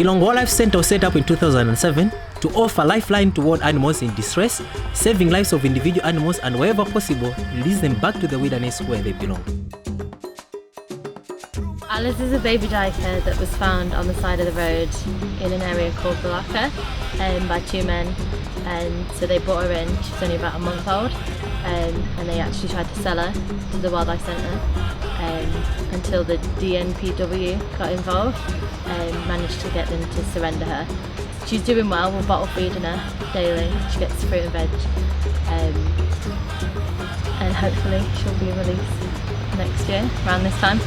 Lilongwe Life Center was set up in 2007 to offer lifeline toward animals in distress, saving lives of individual animals, and wherever possible, release them back to the wilderness where they belong. Alice is a baby diker that was found on the side of the road in an area called Balaka by two men, and so they brought her in. She's only about a month old, and they actually tried to sell her to the wildlife centre until the DNPW got involved and managed to get them to surrender her. She's doing well, we're bottle feeding her daily. She gets fruit and veg, and hopefully she'll be released next year around this time.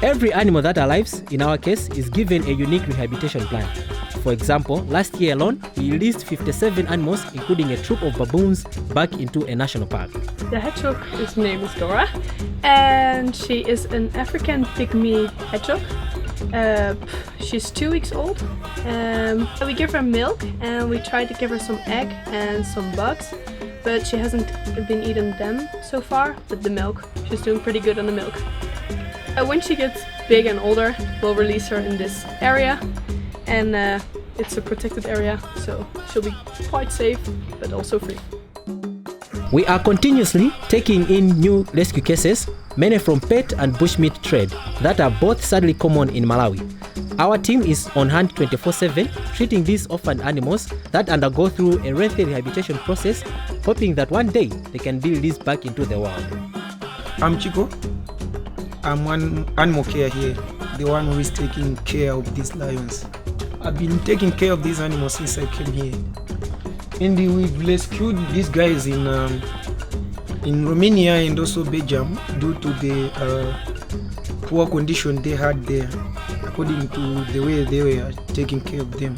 Every animal that arrives, in our case, is given a unique rehabilitation plan. For example, last year alone, we released 57 animals, including a troop of baboons, back into a national park. The hedgehog, his name is Dora, and she is an African pygmy hedgehog. She's 2 weeks old. We give her milk, and we try to give her some egg and some bugs, but she hasn't been eating them so far, but the milk, she's doing pretty good on the milk. When she gets big and older, we'll release her in this area, and it's a protected area, so she'll be quite safe, but also free. We are continuously taking in new rescue cases, many from pet and bushmeat trade, that are both sadly common in Malawi. Our team is on hand 24/7, treating these orphaned animals that undergo through a lengthy rehabilitation process, hoping that one day they can be released back into the wild. I'm Chico. I'm one animal care here, the one who is taking care of these lions. I've been taking care of these animals since I came here. And we've rescued these guys in Romania and also Belgium due to the poor condition they had there, according to the way they were taking care of them.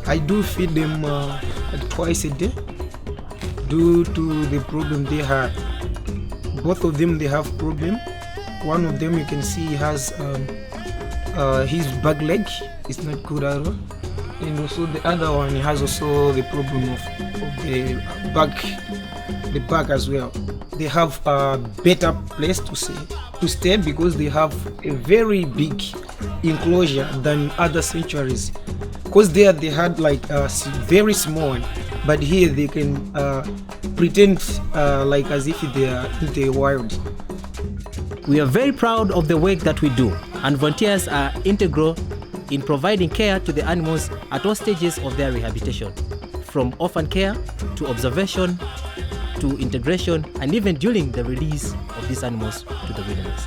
I do feed them twice a day due to the problem they had. Both of them, they have problem. One of them, you can see, has his back leg is not good at all, and also the other one has also the problem of the back as well. They have a better place to stay because they have a very big enclosure than other sanctuaries. Because there they had like a very small one, but here they can pretend like as if they are in the wild. We are very proud of the work that we do, and volunteers are integral in providing care to the animals at all stages of their rehabilitation, from orphan care to observation to integration, and even during the release of these animals to the wilderness.